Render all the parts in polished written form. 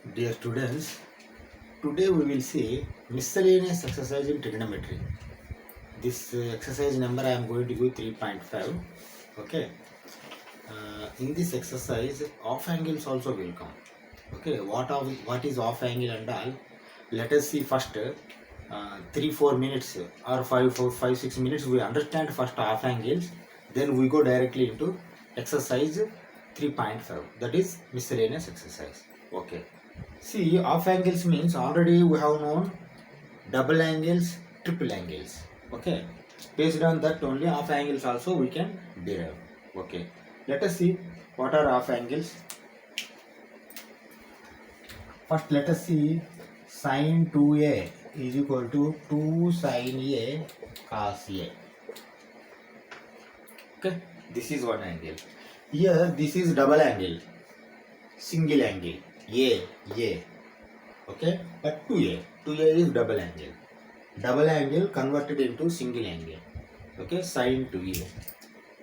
Dear students, today we will see miscellaneous exercise in trigonometry. This exercise number I am going to give 3.5. Okay. In this exercise, off angles also will come. Okay. What is off angle and all? Let us see first. 3-4 minutes or 5-6 minutes we understand first off angles. Then we go directly into exercise 3.5. That is miscellaneous exercise. Okay. See, off angles means already we have known double angles, triple angles. Okay. Based on that only off angles also we can derive. Okay. Let us see what are off angles. First let us see sin 2a is equal to 2 sin a cos a. Okay. This is one angle. Here this is double angle. Single angle. A. Okay, but 2a is double angle converted into single angle. Okay, sin 2a.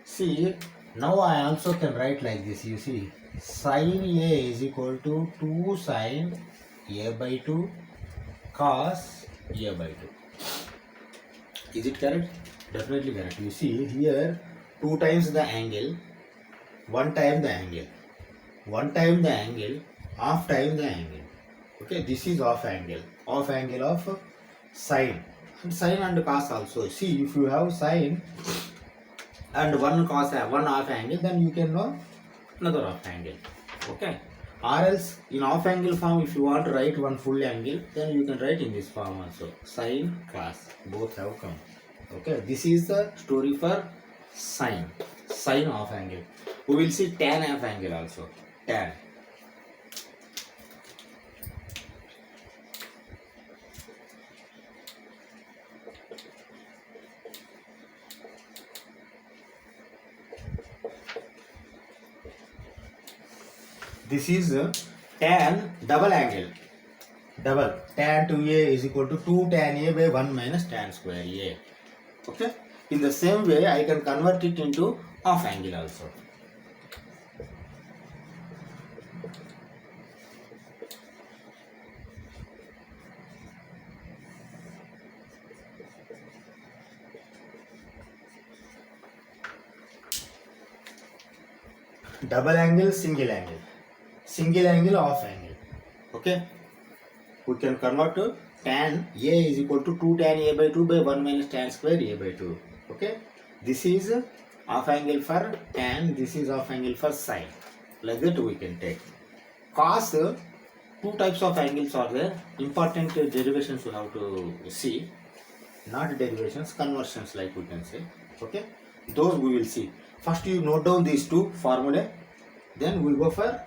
See, now I also can write like this. You see, sin a is equal to 2 sin a by 2 cos a by 2. Is it correct? Definitely correct. You see here 2 times the angle, 1 time the angle, 1 time the angle, half time the angle. Okay, this is off angle of sine and cos also. See, if you have sine and one cos, one half angle, then you can know another half angle. Okay, or else in half angle form, if you want to write one full angle, then you can write in this form also. Sine, cos, both have come. Okay, this is the story for sine half angle. We will see tan half angle also. Tan. This is tan double angle. Double tan 2a is equal to 2 tan a by 1 minus tan square a. Okay. In the same way, I can convert it into half angle also. Double angle, single angle. Single angle, half angle. Okay. We can convert to tan a is equal to 2 tan a by 2 by 1 minus tan square a by 2. Okay. This is half angle for tan. This is half angle for sine. Like that we can take. Cos, two types of angles are there. Important derivations you have to see. Not derivations, conversions like we can say. Okay. Those we will see. First you note down these two formulae. Then we go for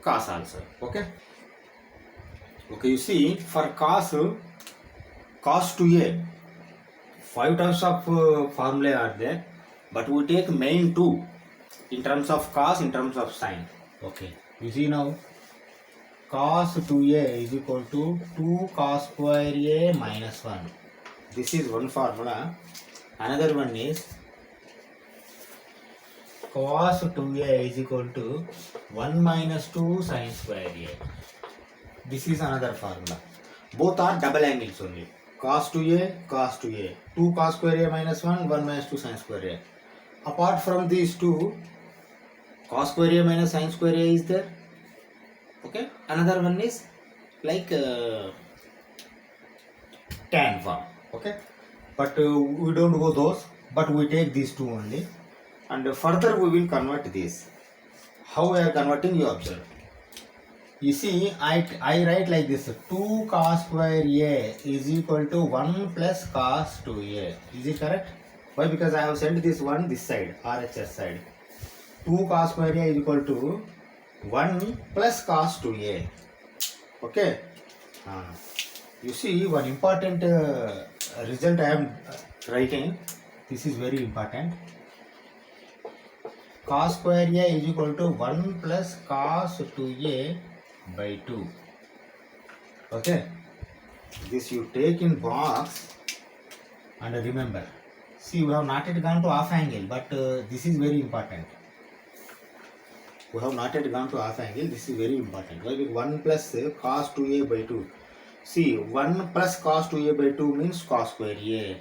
cos also. Okay. Okay, you see for cos 2a, 5 types of formulae are there, but we take main two in terms of cos, in terms of sine. Okay, you see now cos 2a is equal to 2 cos square a minus 1. This is one formula. Another one is cos 2a is equal to 1 minus 2 sin square a. This is another formula. Both are double angles only. Cos 2a, 2 cos square a minus 1, 1 minus 2 sin square a. Apart from these two, cos square a minus sin square a is there. Okay. Another one is like tan form. Okay. But we don't go those, but we take these two only. And further we will convert this. How we are converting, you observe. You see, I write like this. 2 cos square a is equal to 1 plus cos 2a. Is it correct? Why? Because I have sent this one this side, RHS side. 2 cos square a is equal to 1 plus cos 2a. Okay. You see, one important result I am writing. This is very important. Cos square a is equal to 1 plus cos 2a by 2. Okay. This you take in box and remember. See, we have not yet gone to half angle, but this is very important. We have not yet gone to half angle. This is very important. Why? 1 plus cos 2a by 2. See, 1 plus cos 2a by 2 means cos square a.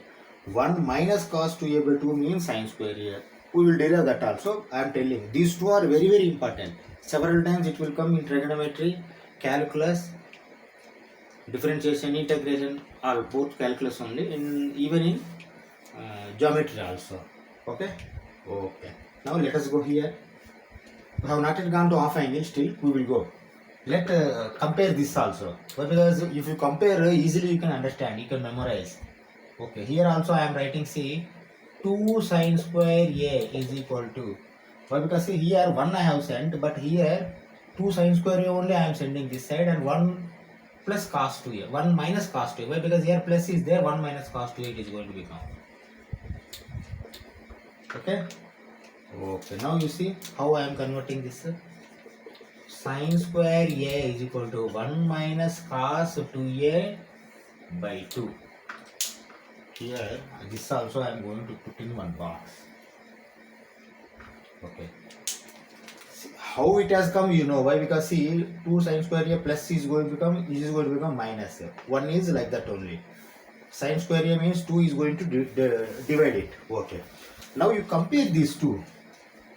1 minus cos 2a by 2 means sin square a. We will derive that also. I am telling. These two are very, very important. Several times it will come in trigonometry, calculus, differentiation, integration, or both calculus only. Even in geometry also. Okay. Okay. Now let us go here. We have not yet gone to half angle. Still, we will go. Let compare this also. But because if you compare easily, you can understand. You can memorize. Okay. Here also I am writing. See, 2 sin square a is equal to. Why? Because see here 1 I have sent, but here 2 sin square a only I am sending this side, and 1 plus cos 2a, 1 minus cos 2a. Why? Because here plus is there, 1 minus cos 2a it is going to become. Okay. Okay. Now you see how I am converting this. Sin square a is equal to 1 minus cos 2a by 2. Here, this also I am going to put in one box. Okay. See, how it has come, you know why? Because see, 2 sin square a plus is going to become minus. 1 is like that only. Sin square a means 2 is going to divide it. Okay. Now you compare these two.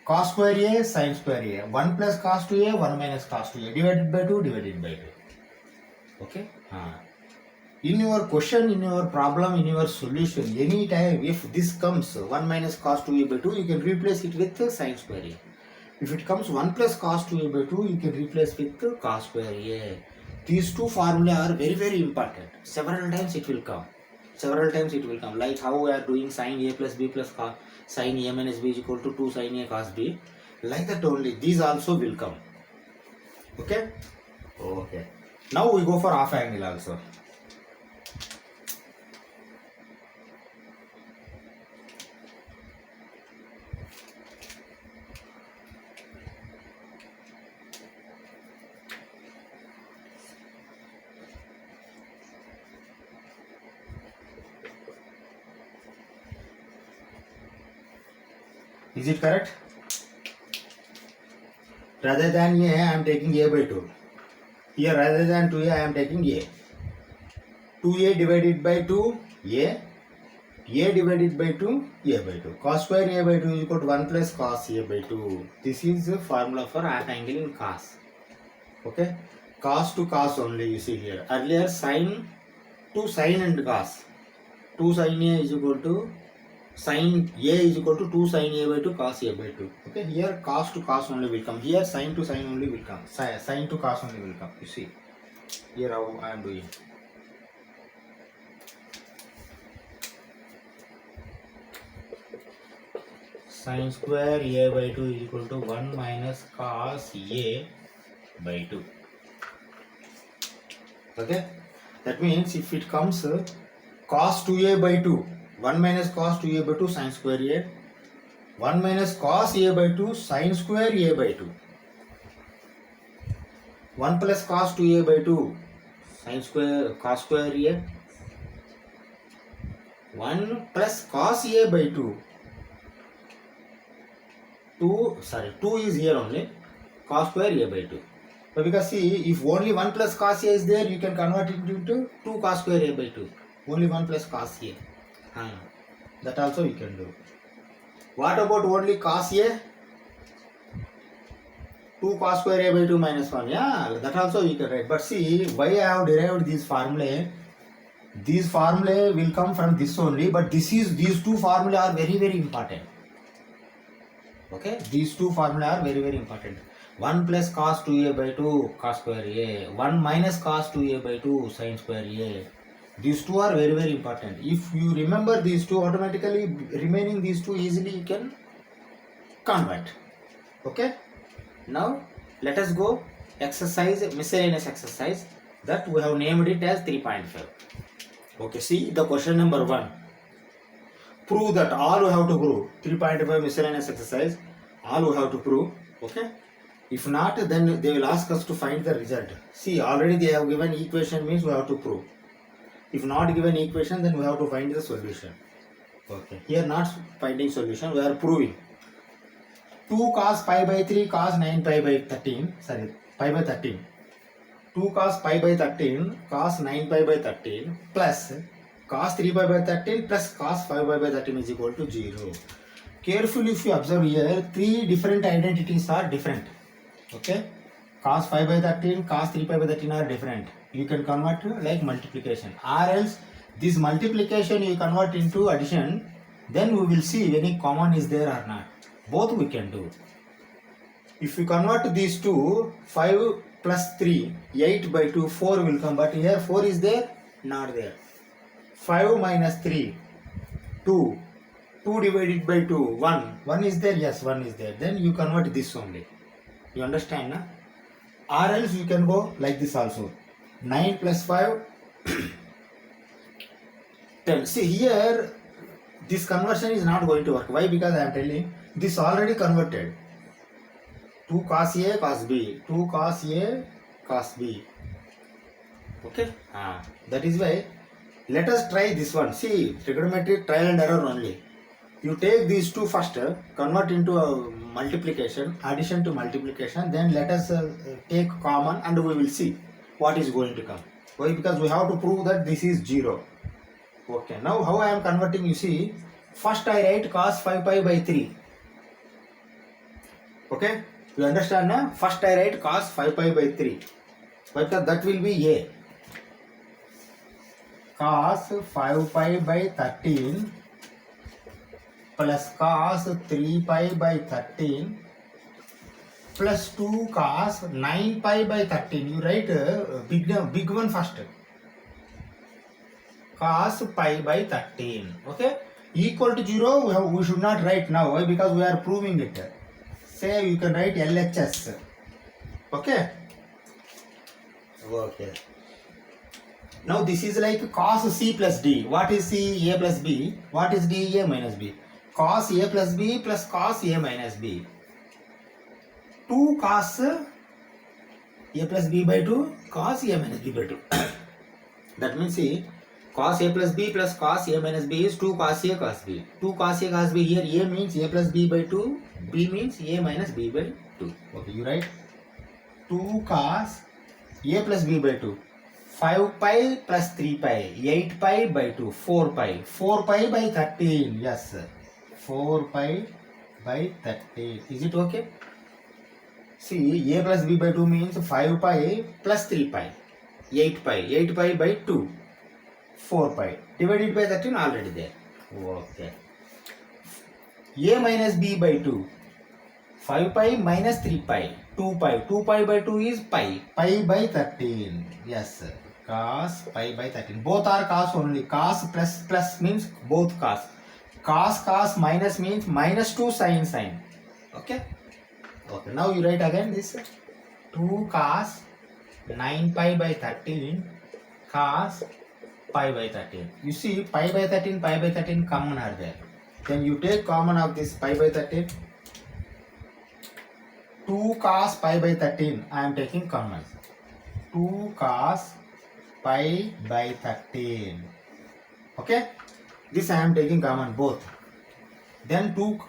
Cos square a, sin square a. 1 plus cos 2a, 1 minus cos 2a. Divided by 2, divided by 2. Okay. In your question, in your problem, in your solution, any time if this comes 1 minus cos 2a by 2, you can replace it with sin square a. If it comes 1 plus cos 2a by 2, you can replace with cos square a. These two formula are very, very important. Several times it will come. Like how we are doing sin a plus b plus cos, sin a minus b is equal to 2 sin a cos b. Like that only. These also will come. Okay? Okay. Now we go for half angle also. Is it correct? Rather than a, I am taking a by 2. Here rather than 2a, I am taking a. 2a divided by 2, a divided by 2, a by 2. Cos square a by 2 is equal to 1 plus cos a by 2. This is the formula for half angle in cos. Okay? Cos to cos only you see here. Earlier sin to sin and cos. 2 sin a is equal to sin a is equal to 2 sin a by 2 cos a by 2. Okay, here cos to cos only will come. Here sin to sin only will come. Sin to cos only will come. You see, here how I am doing. Sin square a by 2 is equal to 1 minus cos a by 2. Okay, that means if it comes cos 2a by 2, 1 minus cos 2a by 2 sin square a, 1 minus cos a by 2 sin square a by 2, 1 plus cos 2a by 2 sin square cos square a, 1 plus cos a by 2, 2 is here only, cos square a by 2. But because see, if only 1 plus cos a is there, you can convert it into 2 cos square a by 2. Only 1 plus cos a. That also you can do. What about only cos a? 2 cos square a by 2 minus 1. Yeah, that also you can write. But see, why I have derived these formulae? These formulae will come from this only. But these two formulae are very, very important. Okay, these two formulae are very, very important. 1 plus cos 2a by 2 cos square a. 1 minus cos 2a by 2 sin square a. These two are very, very important. If you remember these two, automatically remaining these two easily you can convert. Okay. Now let us go exercise, miscellaneous exercise, that we have named it as 3.5. Okay, see the question number 1. Prove that. All we have to prove. 3.5 miscellaneous exercise. All we have to prove. Okay. If not, then they will ask us to find the result. See, already they have given equation, means we have to prove. If not given equation, then we have to find the solution. Okay. Here not finding solution, we are proving. 2 cos pi by 3 cos 9 pi by 13, sorry, pi by 13. 2 cos pi by 13 cos 9 pi by 13 plus cos 3 pi by 13 plus cos 5 pi by 13 is equal to 0. Carefully, if you observe here, three different identities are different. Okay, cos 5 by 13, cos 3 pi by 13 are different. You can convert to like multiplication, or else this multiplication you convert into addition. Then we will see any common is there or not. Both we can do. If you convert these two, 5 plus 3, 8 by 2, 4 will come. But here 4 is there, not there. 5 minus 3, 2. 2 divided by 2, 1. 1 is there, yes, 1 is there. Then you convert this only. You understand, na? Or else you can go like this also. 9 plus 5, 10. See here, this conversion is not going to work. Why? Because I am telling this already converted. 2 cos A cos B. 2 cos A cos B. Okay? That is why let us try this one. See, trigonometry trial and error only. You take these two first, convert into a multiplication, addition to multiplication, then let us take common and we will see what is going to come. Why? Because we have to prove that this is 0. Okay, now how I am converting, you see, first I write cos 5 pi by 3. Okay, you understand now? First I write cos 5 pi by 3. But that will be A. Cos 5 pi by 13 plus cos 3 pi by 13 plus 2 cos 9 pi by 13. You write big one first. Cos pi by 13. Okay. Equal to 0 we should not write now. Why? Because we are proving it. Say you can write LHS. Okay. Okay. Now this is like cos C plus D. What is C? A plus B. What is D? A minus B. Cos A plus B plus cos A minus B. 2 cos A plus B by 2 cos A minus B by 2. That means see, cos A plus B plus cos A minus B is 2 cos A cos B. 2 cos A cos B, here A means A plus B by 2, B means A minus B by 2. Okay, you write 2 cos A plus B by 2. 5 pi plus 3 pi, 8 pi by 2, 4 pi. 4 pi by 13, yes. 4 pi by 13. Is it okay? See, A plus B by 2 means 5 pi plus 3 pi. 8 pi. 8 pi by 2. 4 pi. Divided by 13 already there. Okay. A minus B by 2. 5 pi minus 3 pi. 2 pi. 2 pi by 2 is pi. Pi by 13. Yes. Cos pi by 13. Both are cos only. Cos plus plus means both cos. Cos cos minus means minus 2 sin sin. Okay. Okay. Now you write again this 2 cos 9 pi by 13 cos pi by 13. You see pi by 13 common are there. Then you take common of this pi by 13. 2 cos pi by 13 I am taking common. 2 cos pi by 13. Okay. This I am taking common both. Then 2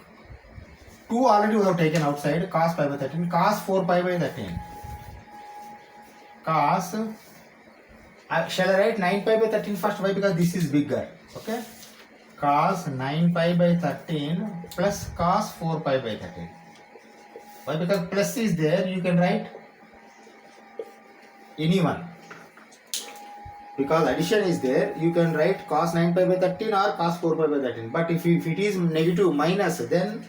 already we have taken outside. Cos pi by 13. Cos 4 pi by 13. Cos, shall I write 9 pi by 13 first? Why? Because this is bigger. Okay. Cos 9 pi by 13 plus cos 4 pi by 13. Why? Because plus is there. You can write any one. Because addition is there, you can write cos 9 pi by 13 or cos 4 pi by 13. But if it is negative minus, then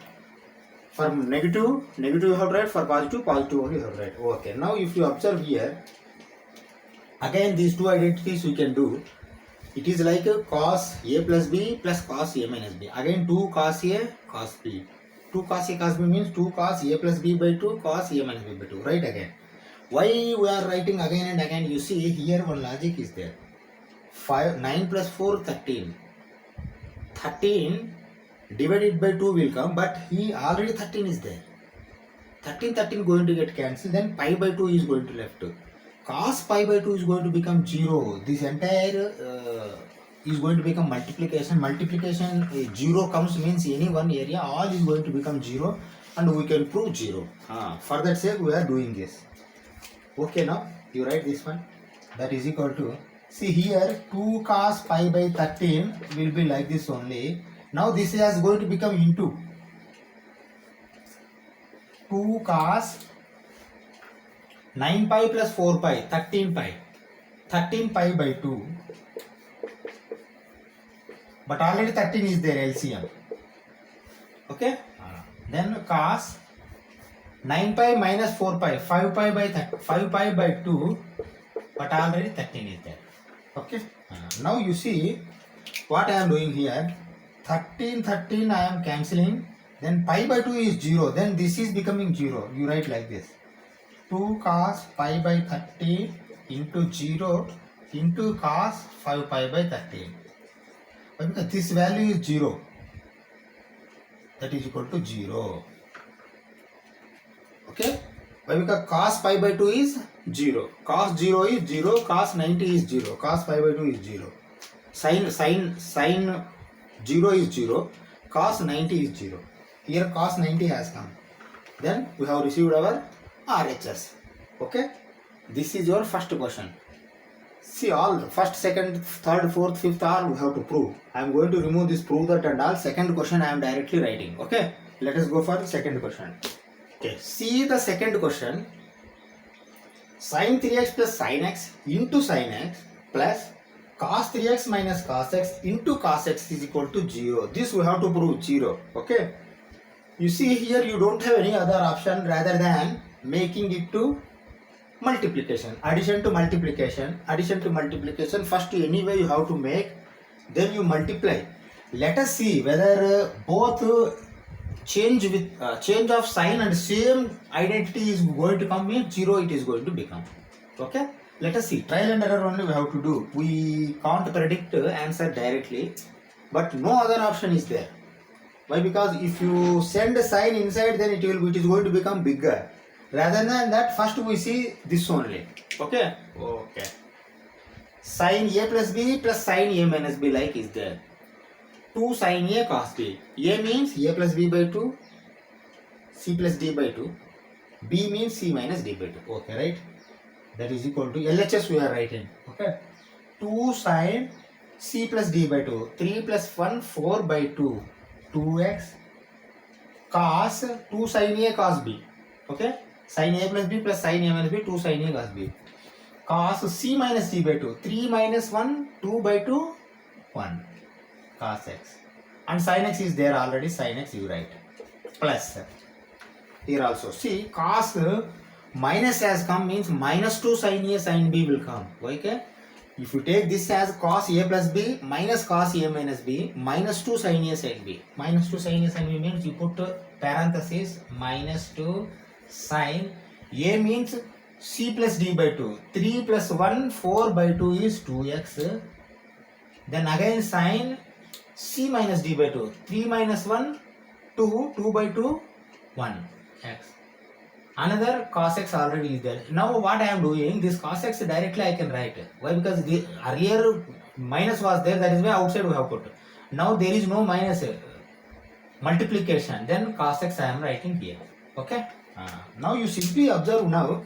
for negative you have to write, for positive only you have to write. Okay. Now if you observe here, again these two identities we can do. It is like a cos A plus B plus cos A minus B. Again 2 cos A cos B. 2 cos A cos B means 2 cos A plus B by 2 cos A minus B by 2. Right again. Why we are writing again and again? You see here one logic is there. 9 plus 4 13. 13 divided by 2 will come, but he already 13 is there. 13 going to get cancelled. Then pi by 2 is going to left. Cos pi by 2 is going to become 0. This entire is going to become multiplication. 0 comes means any one area all is going to become 0. and we can prove 0. For that sake we are doing this. Okay, now you write this one. That is equal to, see here 2 cos pi by 13 will be like this only. Now this is going to become into 2 cos 9 pi plus 4 pi, 13 pi. 13 pi by 2. But already 13 is there, LCM. Okay? Then cos 9 pi minus 4 pi, 5 pi by 2, but already 13 is there. Okay? Now you see what I am doing here. 13 I am cancelling. Then pi by 2 is 0. Then this is becoming 0. You write like this. 2 cos pi by 13 into 0 into cos 5 pi by 13. Because this value is 0. That is equal to 0. Okay? Why? Because cos pi by 2 is 0. Cos 0 is 0. Cos 90 is 0. Cos pi by 2 is 0. Sin 0 is 0. Cos 90 is 0. Here cos 90 has come. Then we have received our RHS. Okay? This is your first question. See, all first, second, third, fourth, fifth all we have to prove. I am going to remove this, prove that and all. Second question I am directly writing. Okay? Let us go for the second question. Okay, see the second question. Sin 3x plus sin x into sin x plus cos 3x minus cos x into cos x is equal to 0. This we have to prove 0. Okay. You see here you don't have any other option rather than making it to multiplication. Addition to multiplication. First anyway you have to make. Then you multiply. Let us see whether both change of sign and same identity is going to come in 0, it is going to become. Okay, let us see. Trial and error only we have to do. We can't predict answer directly, but no other option is there. Why? Because if you send a sign inside, then it is going to become bigger. Rather than that, first we see this only. Okay. Sin a plus b plus sin a minus b like is there. 2 sin a cos b. A means a plus b by 2, c plus d by 2. B means c minus d by 2. Okay, right? That is equal to LHS we are writing. Okay. 2 sin c plus d by 2. 3 plus 1, 4 by 2. 2x cos 2 sin a cos b. Okay. Sin a plus b plus sin a minus b. 2 sin a cos b. Cos c minus d by 2. 3 minus 1, 2 by 2, 1. Cos x, and sin x is there already. Sin x you write plus here also. See, cos minus has come means minus 2 sin a sin b will come. Okay, if you take this as cos a plus b minus cos a minus b minus 2 sin a sin b. Minus 2 sin a sin b means you put parenthesis minus 2 sin a means c plus d by 2. 3 plus 1, 4 by 2 is 2x. Then again sin c minus d by 2. 3 minus 1, 2. 2 by 2, 1 x. Another cos x already is there. Now what I am doing, this cos x directly I can write. Why? Because the earlier minus was there, that is why outside we have put. Now there is no minus, multiplication. Then cos x I am writing here. Okay. Now you simply observe now.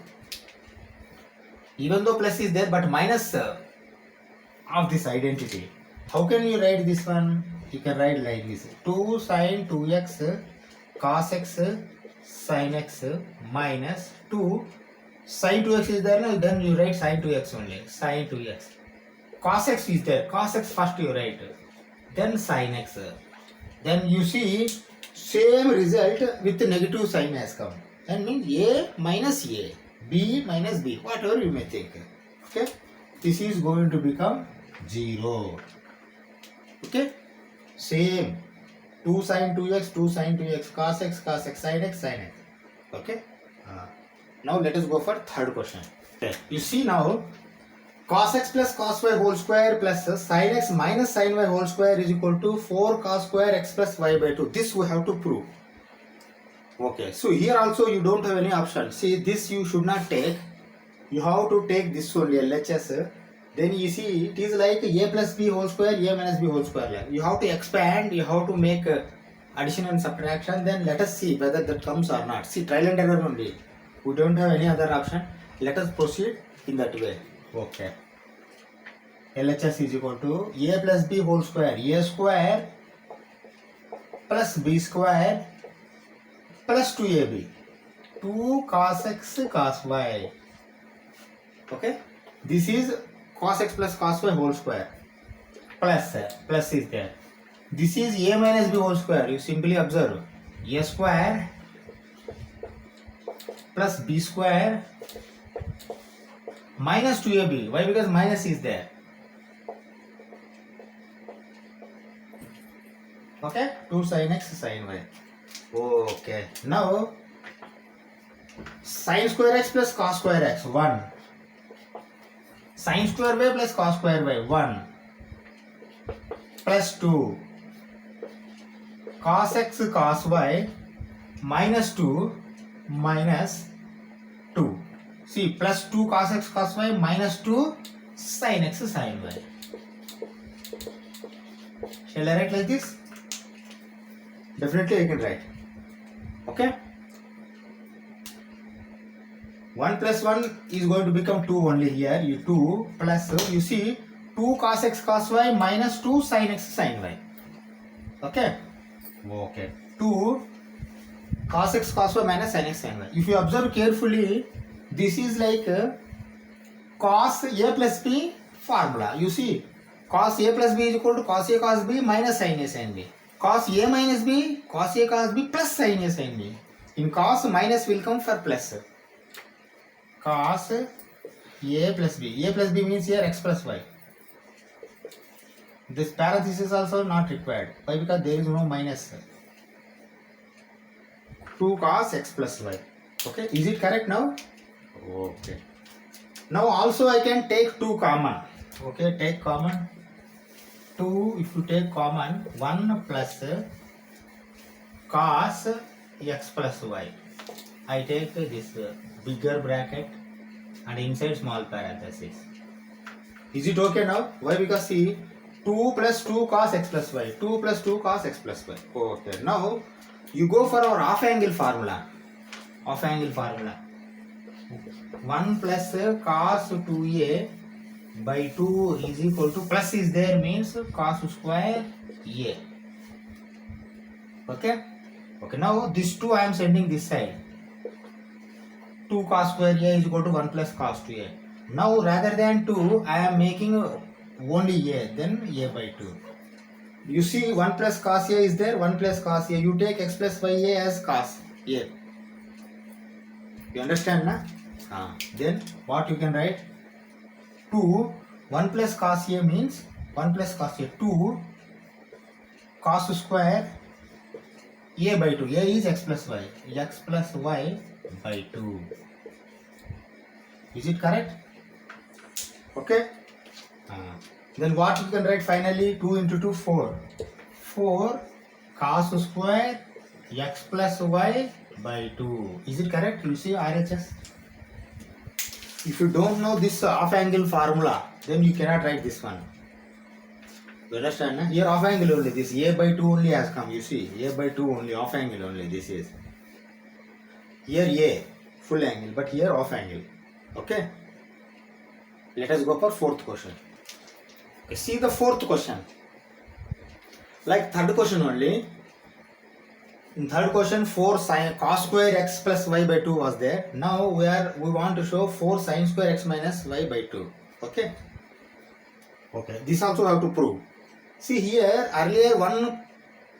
Even though plus is there, but minus of this identity. How can you write this one? You can write like this. 2 sin 2x cos x sin x minus 2 sin 2x is there now, then you write sin 2x only. Sin 2x. Cos x is there. Cos x first you write. Then sin x. Then you see same result with negative sign has come. That means a minus a. B minus b. Whatever you may think. Okay. This is going to become 0. Okay, same 2 sin 2x, 2 sin 2x, cos x, sin x, sin x. Okay, now let us go for third question. Okay. You see now, cos x plus cos y whole square plus sin x minus sin y whole square is equal to 4 cos square x plus y by 2. This we have to prove. Okay, so here also you don't have any option. See, this you should not take. You have to take this only, LHS. Then you see it is like a plus b whole square, a minus b whole square. You have to expand, you have to make addition and subtraction, then let us see whether that comes or not. See, trial and error only. We don't have any other option. Let us proceed in that way. Okay. LHS is equal to a plus b whole square. A square plus b square plus 2ab. 2 cos x cos y. Okay. This is cos x plus cos y whole square. Plus is there. This is a minus b whole square. You simply observe. A square plus b square minus 2ab. Why? Because minus is there. Okay, 2 sin x sin y. Okay, now sin square x plus cos square x 1. Sin square y plus cos square y 1 plus 2 cos x cos y minus 2 minus 2. See, plus 2 cos x cos y minus 2 sin x sin y. Shall I write like this? Definitely I can write. Okay. 1 plus 1 is going to become 2 only here. You 2 plus, you see, 2 cos x cos y minus 2 sin x sin y. Okay. Okay. 2 cos x cos y minus sin x sin y. If you observe carefully, this is like cos a plus b formula. You see, cos a plus b is equal to cos a cos b minus sin a sin b. Cos a minus b, cos a cos b plus sin a sin b. In cos, minus will come for plus. Cos a plus b. A plus b means here x plus y. This parenthesis also not required. Why? Because there is no minus. 2 cos x plus y. Okay, is it correct now? Okay. Now also I can take 2 common. Okay, take common. 2, if you take common, 1 plus cos x plus y. I take this bigger bracket and inside small parenthesis. Is it okay now? Why? Because see, 2 plus 2 cos x plus y. 2 plus 2 cos x plus y. Okay. Now you go for our half angle formula. Half angle formula. 1 plus cos 2a by 2 is equal to, plus is there means cos square a. Okay. Okay. Now this 2 I am sending this side. 2 cos square a is equal to 1 plus cos 2a. Now rather than 2 I am making only a, then a by 2. You see 1 plus cos a is there, 1 plus cos a. You take x plus y a as cos a. You understand, na? Then what you can write? 2, 1 plus cos a means 1 plus cos a, 2 cos square a by 2. A is x plus y. X plus y by 2. Is it correct? Okay. Then what you can write finally? 2 into 2, 4. 4 cos square x plus y by 2. Is it correct? You see RHS? If you don't know this half angle formula, then you cannot write this one. You understand? Na? Here half angle only, this a by 2 only has come. You see, a by 2 only, half angle only this is. Here a, full angle, but here half angle. Okay. Let us go for 4th question. Okay, see the 4th question. Like 3rd question only. In 3rd question, 4 sin cos square x plus y by 2 was there. Now we want to show 4 sin square x minus y by 2. Okay. Okay. This also have to prove. See here, earlier one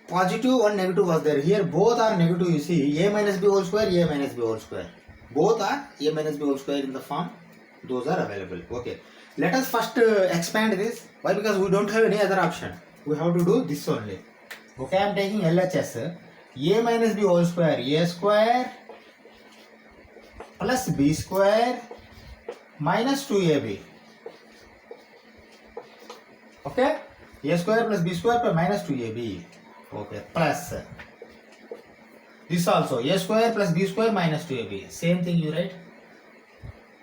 positive, one negative was there. Here both are negative. You see, a minus b whole square, a minus b whole square. Both are a minus b whole square in the form. Those are available. Okay. Let us first expand this. Why? Because we don't have any other option. We have to do this only. Okay, I am taking LHS. A minus b whole square, a square plus b square minus 2ab. Okay, a square plus b square plus minus 2ab. Okay, plus this also a square plus b square minus 2ab. Same thing you write.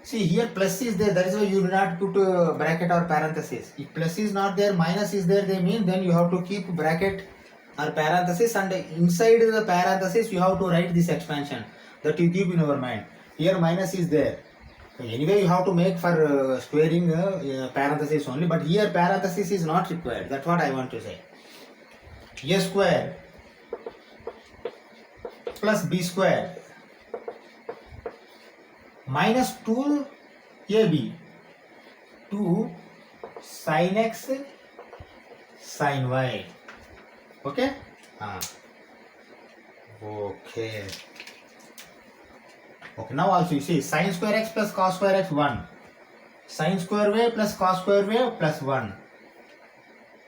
See here plus is there, that is why you do not put bracket or parenthesis. If plus is not there, minus is there, they mean then you have to keep bracket or parenthesis, and inside the parenthesis you have to write this expansion that you keep in your mind. Here minus is there. Anyway, you have to make for squaring parenthesis only, but here parenthesis is not required. That's what I want to say. A square plus b square minus 2ab 2 sin x sin y. Okay? Okay. Okay, now also you see sin square x plus cos square x 1. Sin square wave plus cos square wave plus 1.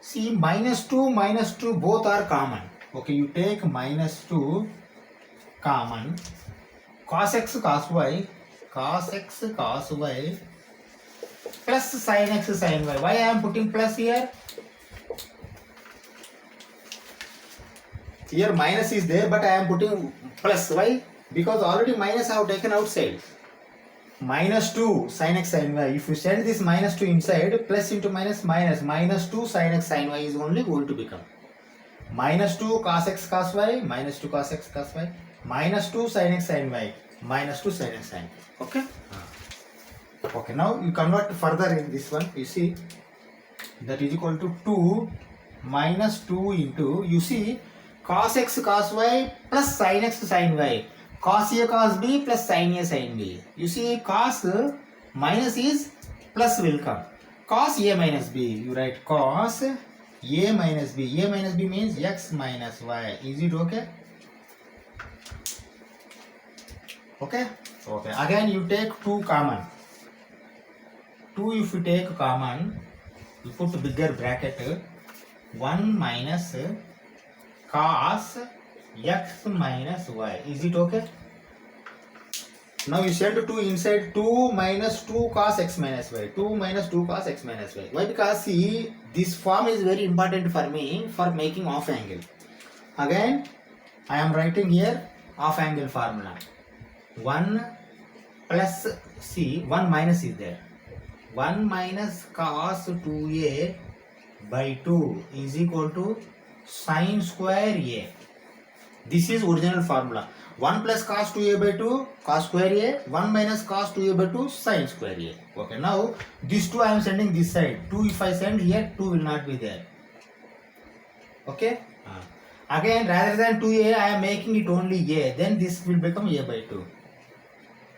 See, minus 2 both are common. Okay, you take minus 2 common. Cos x cos y plus sin x sin y. Why I am putting plus here? Here minus is there, but I am putting plus. Why? Because already minus I have taken outside. Minus 2 sin x sin y. If you send this minus 2 inside, plus into minus minus. Minus 2 sin x sin y is only going to become minus 2 cos x cos y, minus 2 cos x cos y, minus 2 sin x sin y, minus 2 sin x sin y. Okay? Okay, now you convert further in this one. You see, that is equal to 2 minus 2 into, you see, cos x cos y plus sin x sin y. Cos A cos B plus sin A sin B. You see, cos minus is plus will come. Cos A minus B. You write cos A minus B. A minus B means x minus y. Is it okay? Okay? Okay. Again you take 2 common. 2 if you take common, you put bigger bracket. 1 minus cos x minus y. Is it okay? Now you send 2 inside. 2 minus 2 cos x minus y. 2 minus 2 cos x minus y. Why? Because see, this form is very important for me for making half angle. Again I am writing here half angle formula. 1 plus, see, 1 minus is there. 1 minus cos 2a by 2 is equal to sin square a. This is original formula. 1 plus cos 2a by 2 cos square a, 1 minus cos 2a by 2 sin square a. Okay, now this 2 I am sending this side. 2 if I send here, 2 will not be there. Okay? Again, rather than 2a, I am making it only a. Then this will become a by 2.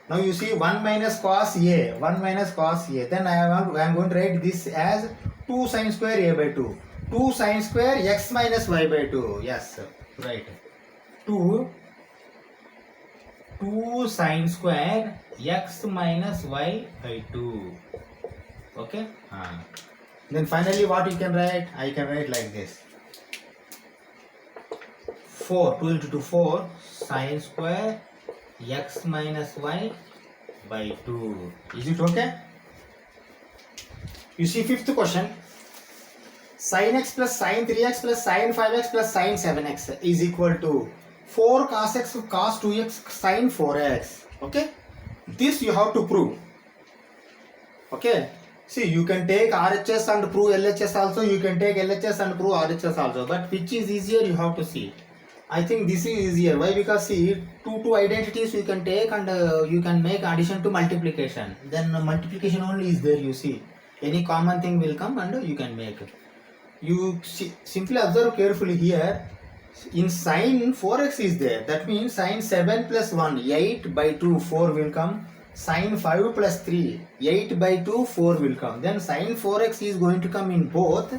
Now you see 1 minus cos a, 1 minus cos a. Then I am going to write this as 2 sin square a by 2. 2 sin square x minus y by 2. Yes, right. 2 sin square x minus y by 2. Okay? Then finally what you can write? I can write like this. 4, 2 into 2, 4 sin square x minus y by 2. Is it okay? You see, fifth question. Sin x plus sin 3x plus sin 5x plus sin 7x is equal to 4 cos x cos 2x sin 4x. Okay? This you have to prove. Okay? See, you can take RHS and prove LHS also. You can take LHS and prove RHS also. But which is easier, you have to see. I think this is easier. Why? Because see, two identities you can take and you can make addition to multiplication. Then multiplication only is there, you see. Any common thing will come and you can make. You see, simply observe carefully here. In sin 4x is there. That means sin 7 plus 1, 8 by 2, 4 will come. Sin 5 plus 3, 8 by 2, 4 will come. Then sin 4x is going to come in both.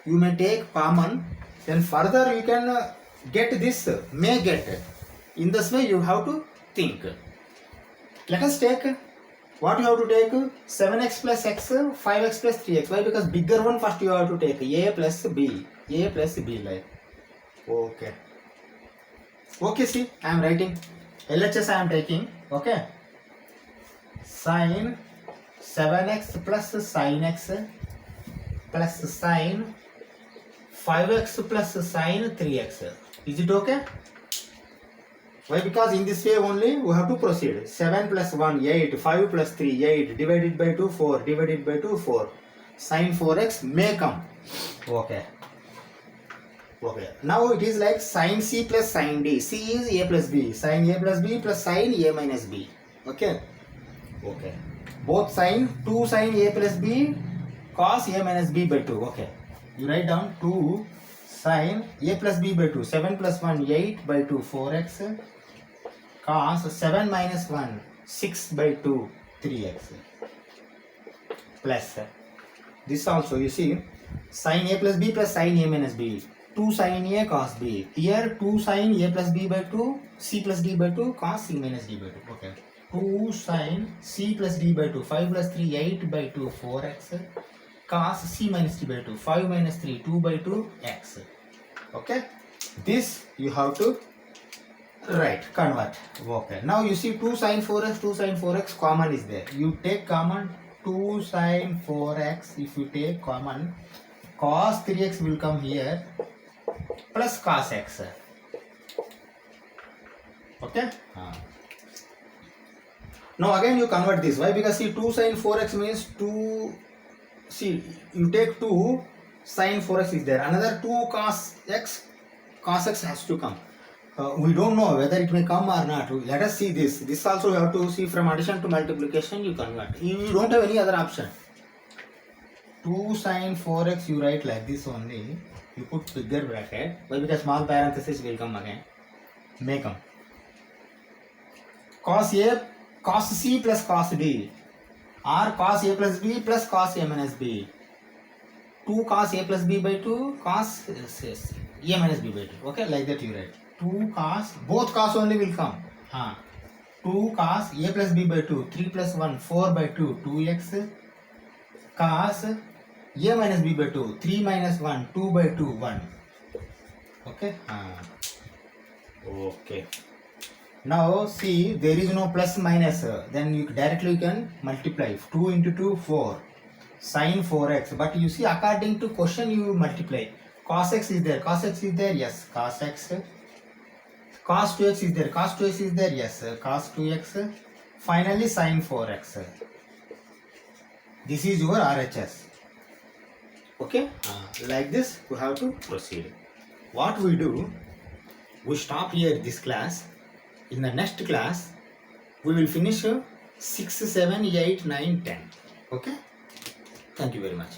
You may take common. Then further you can get this, may get. In this way you have to think. Let us take, what you have to take? 7x plus x, 5x plus 3x. Why? Because bigger one first you have to take. A plus b. A plus b like. Okay. Okay, see, I am writing. LHS I am taking. Okay. Sin 7x plus sin x plus sin 5x plus sin 3x. Is it okay? Why? Because in this way only we have to proceed. 7 plus 1, 8. 5 plus 3, 8. Divided by 2, 4. Divided by 2, 4. Sin 4x may come. Okay. Okay. Now it is like sin C plus sin D. C is A plus B. Sin A plus B plus sin A minus B. Okay. Okay. Both sin 2 sin A plus B cos A minus B by 2. Okay. You write down 2 sin A plus B by 2. 7 plus 1 8 by 2 4x cos 7 minus 1 6 by 2 3x plus this also you see sin A plus B plus sin A minus B 2 sin A cos B. Here 2 sin A plus B by 2 C plus D by 2 cos C minus D by 2. Okay. 2 sin C plus D by 2 5 plus 3 8 by 2 4x cos C minus D by 2 5 minus 3 2 by 2 x. Okay. This you have to write, convert. Okay. Now you see 2 sin 4x common is there. You take common 2 sin 4x. If you take common, cos 3x will come here plus cos x. Okay. Now again you convert this. Why? Because see 2 sin 4x means 2. See you take 2 sin 4x is there. Another 2 cos x. Cos x has to come. We don't know whether it may come or not. Let us see this. This also you have to see from addition to multiplication you convert. You don't have any other option. 2 sin 4x you write like this only. You put bigger bracket. Why? Because small parenthesis will come again. May come. Cos A, cos C plus cos D. Or cos A plus B plus cos A minus B. 2 cos A plus B by 2 cos A minus B by 2. Okay, like that you write. 2 cos, both cos only will come. 2 cos A plus B by 2, 3 plus 1, 4 by 2, 2x cos A minus B by 2, 3 minus 1, 2 by 2, 1. Okay. Okay. Now see there is no plus minus, then you directly can multiply. 2 into 2, 4. Sin 4x. But you see according to question you multiply. Cos x is there. Cos x is there. Yes. Cos x. Cos 2x is there. Cos 2x is there. Yes. Cos 2x. Finally sin 4x. This is your RHS. Okay. Like this we have to proceed. What we do, we stop here this class. In the next class we will finish 6, 7, 8, 9, 10. Okay. Thank you very much.